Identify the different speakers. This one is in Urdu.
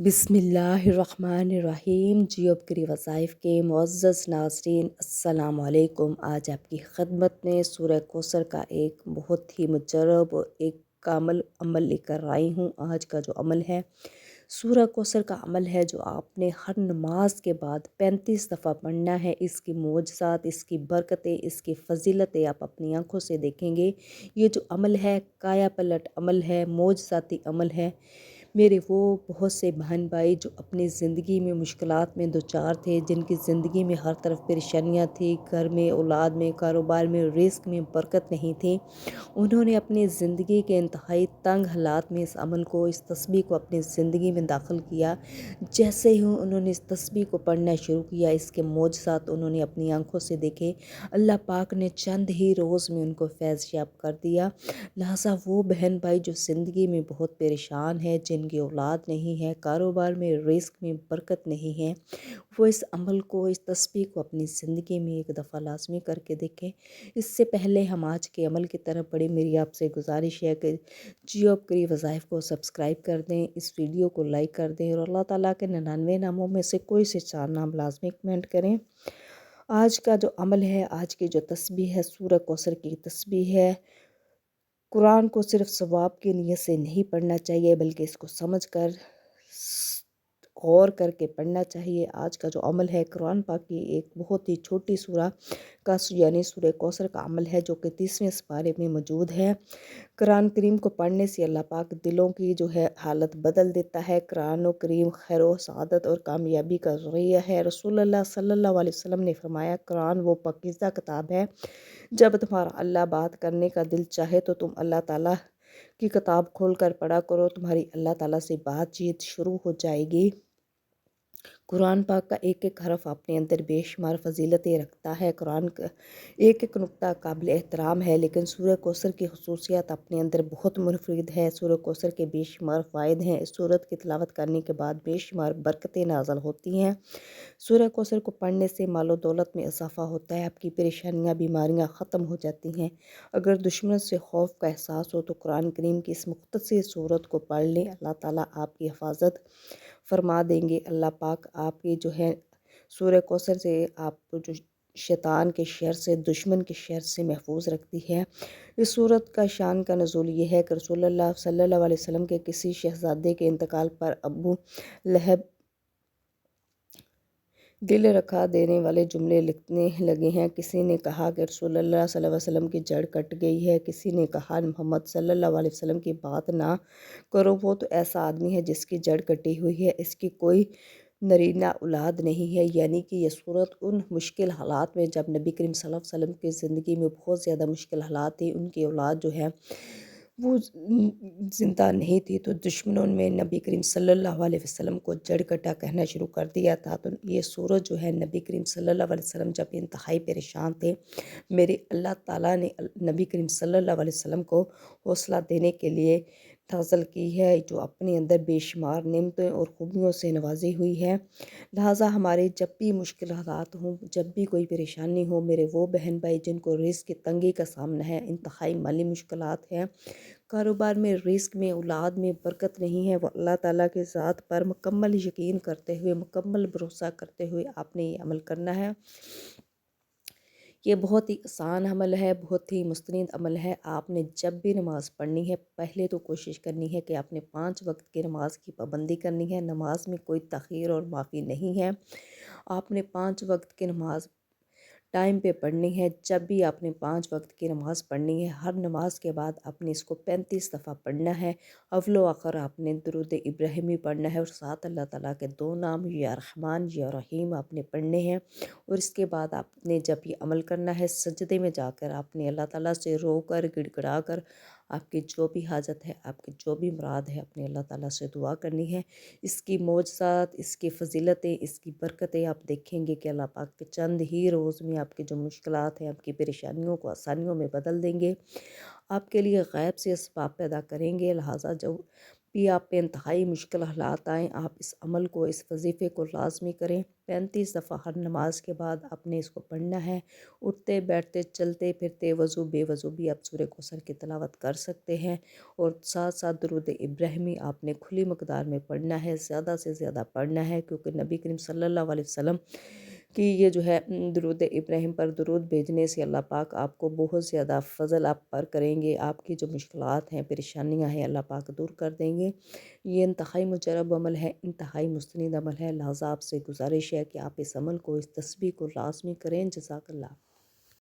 Speaker 1: بسم اللہ الرحمن الرحیم۔ جیو بکری وظائف کے معزز ناظرین، السلام علیکم۔ آج آپ کی خدمت میں سورہ کوثر کا ایک بہت ہی مجرب اور ایک کامل عمل لے کر آئی ہوں۔ آج کا جو عمل ہے سورہ کوثر کا عمل ہے، جو آپ نے ہر نماز کے بعد 35 دفعہ پڑھنا ہے۔ اس کی معجزات، اس کی برکتیں، اس کی فضیلتیں آپ اپنی آنکھوں سے دیکھیں گے۔ یہ جو عمل ہے کایا پلٹ عمل ہے، معجزاتی عمل ہے۔ میرے وہ بہت سے بہن بھائی جو اپنی زندگی میں مشکلات میں دوچار تھے، جن کی زندگی میں ہر طرف پریشانیاں تھیں، گھر میں، اولاد میں، کاروبار میں، رزق میں برکت نہیں تھی، انہوں نے اپنی زندگی کے انتہائی تنگ حالات میں اس عمل کو، اس تسبیح کو اپنی زندگی میں داخل کیا۔ جیسے ہی انہوں نے اس تسبیح کو پڑھنا شروع کیا، اس کے معجزات انہوں نے اپنی آنکھوں سے دیکھے۔ اللہ پاک نے چند ہی روز میں ان کو فیض یاب کر دیا۔ لہٰذا وہ بہن بھائی جو زندگی میں بہت پریشان ہے، جن کی اولاد نہیں ہے، کاروبار میں، رزق میں برکت نہیں ہے، وہ اس عمل کو، اس تسبیح کو اپنی زندگی میں ایک دفعہ لازمی کر کے دیکھیں۔ اس سے پہلے ہم آج کے عمل کی طرف بڑھیں، میری آپ سے گزارش ہے کہ جیو بکری وظائف کو سبسکرائب کر دیں، اس ویڈیو کو لائک کر دیں، اور اللہ تعالیٰ کے 99 ناموں میں سے کوئی سے 4 نام لازمی کمنٹ کریں۔ آج کا جو عمل ہے، آج کی جو تسبیح ہے، سورہ کوثر کی تسبیح ہے۔ قرآن کو صرف ثواب کی نیت سے نہیں پڑھنا چاہیے، بلکہ اس کو سمجھ کر، غور کر کے پڑھنا چاہیے۔ آج کا جو عمل ہے قرآن پاک کی ایک بہت ہی چھوٹی سورہ کا، یعنی سورہ کوثر کا عمل ہے، جو کہ 30ویں سپارے میں موجود ہے۔ قرآن کریم کو پڑھنے سے اللہ پاک دلوں کی جو ہے حالت بدل دیتا ہے۔ قرآن کریم خیر و سعادت اور کامیابی کا ذریعہ ہے۔ رسول اللہ صلی اللہ علیہ وسلم نے فرمایا، قرآن وہ پاکیزہ کتاب ہے، جب تمہارا اللہ بات کرنے کا دل چاہے تو تم اللہ تعالیٰ کی کتاب کھول کر پڑھا کرو، تمہاری اللہ تعالیٰ سے بات چیت شروع ہو جائے گی۔ قرآن پاک کا ایک ایک حرف اپنے اندر بے شمار فضیلتیں رکھتا ہے۔ قرآن کا ایک ایک نقطہ قابل احترام ہے، لیکن سورہ کوثر کی خصوصیات اپنے اندر بہت منفرد ہے۔ سورہ کوثر کے بے شمار فوائد ہیں۔ اس سورت کی تلاوت کرنے کے بعد بے شمار برکتیں نازل ہوتی ہیں۔ سورہ کوثر کو پڑھنے سے مال و دولت میں اضافہ ہوتا ہے، آپ کی پریشانیاں، بیماریاں ختم ہو جاتی ہیں۔ اگر دشمن سے خوف کا احساس ہو تو قرآن کریم کی اس مختصر سورت کو پڑھ لیں، اللہ تعالیٰ آپ کی حفاظت فرما دیں گے۔ اللہ پاک آپ کی جو ہے سورہ کوثر سے آپ کو جو شیطان کے شر سے، دشمن کے شر سے محفوظ رکھتی ہے۔ اس سورت کا شان کا نزول یہ ہے کہ رسول اللہ صلی اللہ علیہ وسلم کے کسی شہزادے کے انتقال پر ابو لہب دل رکھا دینے والے جملے لکھنے لگے ہیں۔ کسی نے کہا کہ رسول اللہ صلی اللہ علیہ وسلم کی جڑ کٹ گئی ہے، کسی نے کہا محمد صلی اللہ علیہ وسلم کی بات نہ کرو، وہ تو ایسا آدمی ہے جس کی جڑ کٹی ہوئی ہے، اس کی کوئی نرینہ اولاد نہیں ہے۔ یعنی کہ یہ صورت ان مشکل حالات میں، جب نبی کریم صلی اللہ علیہ وسلم کی زندگی میں بہت زیادہ مشکل حالات تھے، ان کی اولاد جو ہے وہ زندہ نہیں تھی، تو دشمنوں نے نبی کریم صلی اللہ علیہ وسلم کو جڑ کٹا کہنا شروع کر دیا تھا۔ تو یہ سورت جو ہے، نبی کریم صلی اللہ علیہ وسلم جب انتہائی پریشان تھے، میرے اللہ تعالیٰ نے نبی کریم صلی اللہ علیہ وسلم کو حوصلہ دینے کے لیے نازل کی ہے، جو اپنے اندر بے شمار نعمتوں اور خوبیوں سے نوازی ہوئی ہے۔ لہٰذا ہمارے جب بھی مشکل حالات ہوں، جب بھی کوئی پریشانی ہو، میرے وہ بہن بھائی جن کو رزق کی تنگی کا سامنا ہے، انتہائی مالی مشکلات ہیں، کاروبار میں، رزق میں، اولاد میں برکت نہیں ہے، وہ اللہ تعالیٰ کے ذات پر مکمل یقین کرتے ہوئے، مکمل بھروسہ کرتے ہوئے آپ نے یہ عمل کرنا ہے۔ یہ بہت ہی آسان عمل ہے، بہت ہی مستند عمل ہے۔ آپ نے جب بھی نماز پڑھنی ہے، پہلے تو کوشش کرنی ہے کہ آپ نے 5 وقت کی نماز کی پابندی کرنی ہے۔ نماز میں کوئی تاخیر اور معافی نہیں ہے۔ آپ نے 5 وقت کی نماز ٹائم پہ پڑھنی ہے۔ جب بھی آپ نے 5 وقت کی نماز پڑھنی ہے، ہر نماز کے بعد آپ نے اس کو 35 دفعہ پڑھنا ہے۔ اول و آخر آپ نے درود ابراہیمی پڑھنا ہے، اور ساتھ اللہ تعالیٰ کے 2 نام یا رحمان یا رحیم آپ نے پڑھنے ہیں۔ اور اس کے بعد آپ نے جب یہ عمل کرنا ہے، سجدے میں جا کر آپ نے اللہ تعالیٰ سے رو کر، گڑ گڑا کر، آپ کی جو بھی حاجت ہے، آپ کی جو بھی مراد ہے، اپنے اللہ تعالیٰ سے دعا کرنی ہے۔ اس کی معجزات، اس کی فضیلتیں، اس کی برکتیں آپ دیکھیں گے کہ اللہ پاک کے چند ہی روز میں آپ کی جو مشکلات ہیں، آپ کی پریشانیوں کو آسانیوں میں بدل دیں گے، آپ کے لیے غیب سے اسباب پیدا کریں گے۔ لہٰذا جو بھی آپ پہ انتہائی مشکل حالات آئیں، آپ اس عمل کو، اس وظیفے کو لازمی کریں۔ 35 دفعہ ہر نماز کے بعد آپ نے اس کو پڑھنا ہے۔ اٹھتے بیٹھتے چلتے پھرتے وضو بے وضو بھی آپ سورہ کوثر کی تلاوت کر سکتے ہیں، اور ساتھ ساتھ درود ابراہیمی آپ نے کھلی مقدار میں پڑھنا ہے، زیادہ سے زیادہ پڑھنا ہے، کیونکہ نبی کریم صلی اللہ علیہ وسلم کہ یہ جو ہے درود ابراہیم پر درود بھیجنے سے اللہ پاک آپ کو بہت زیادہ فضل آپ پر کریں گے، آپ کی جو مشکلات ہیں، پریشانیاں ہیں، اللہ پاک دور کر دیں گے۔ یہ انتہائی مجرب عمل ہے، انتہائی مستند عمل ہے، لہٰذا آپ سے گزارش ہے کہ آپ اس عمل کو، اس تسبیح کو لازمی کریں۔ جزاک اللہ۔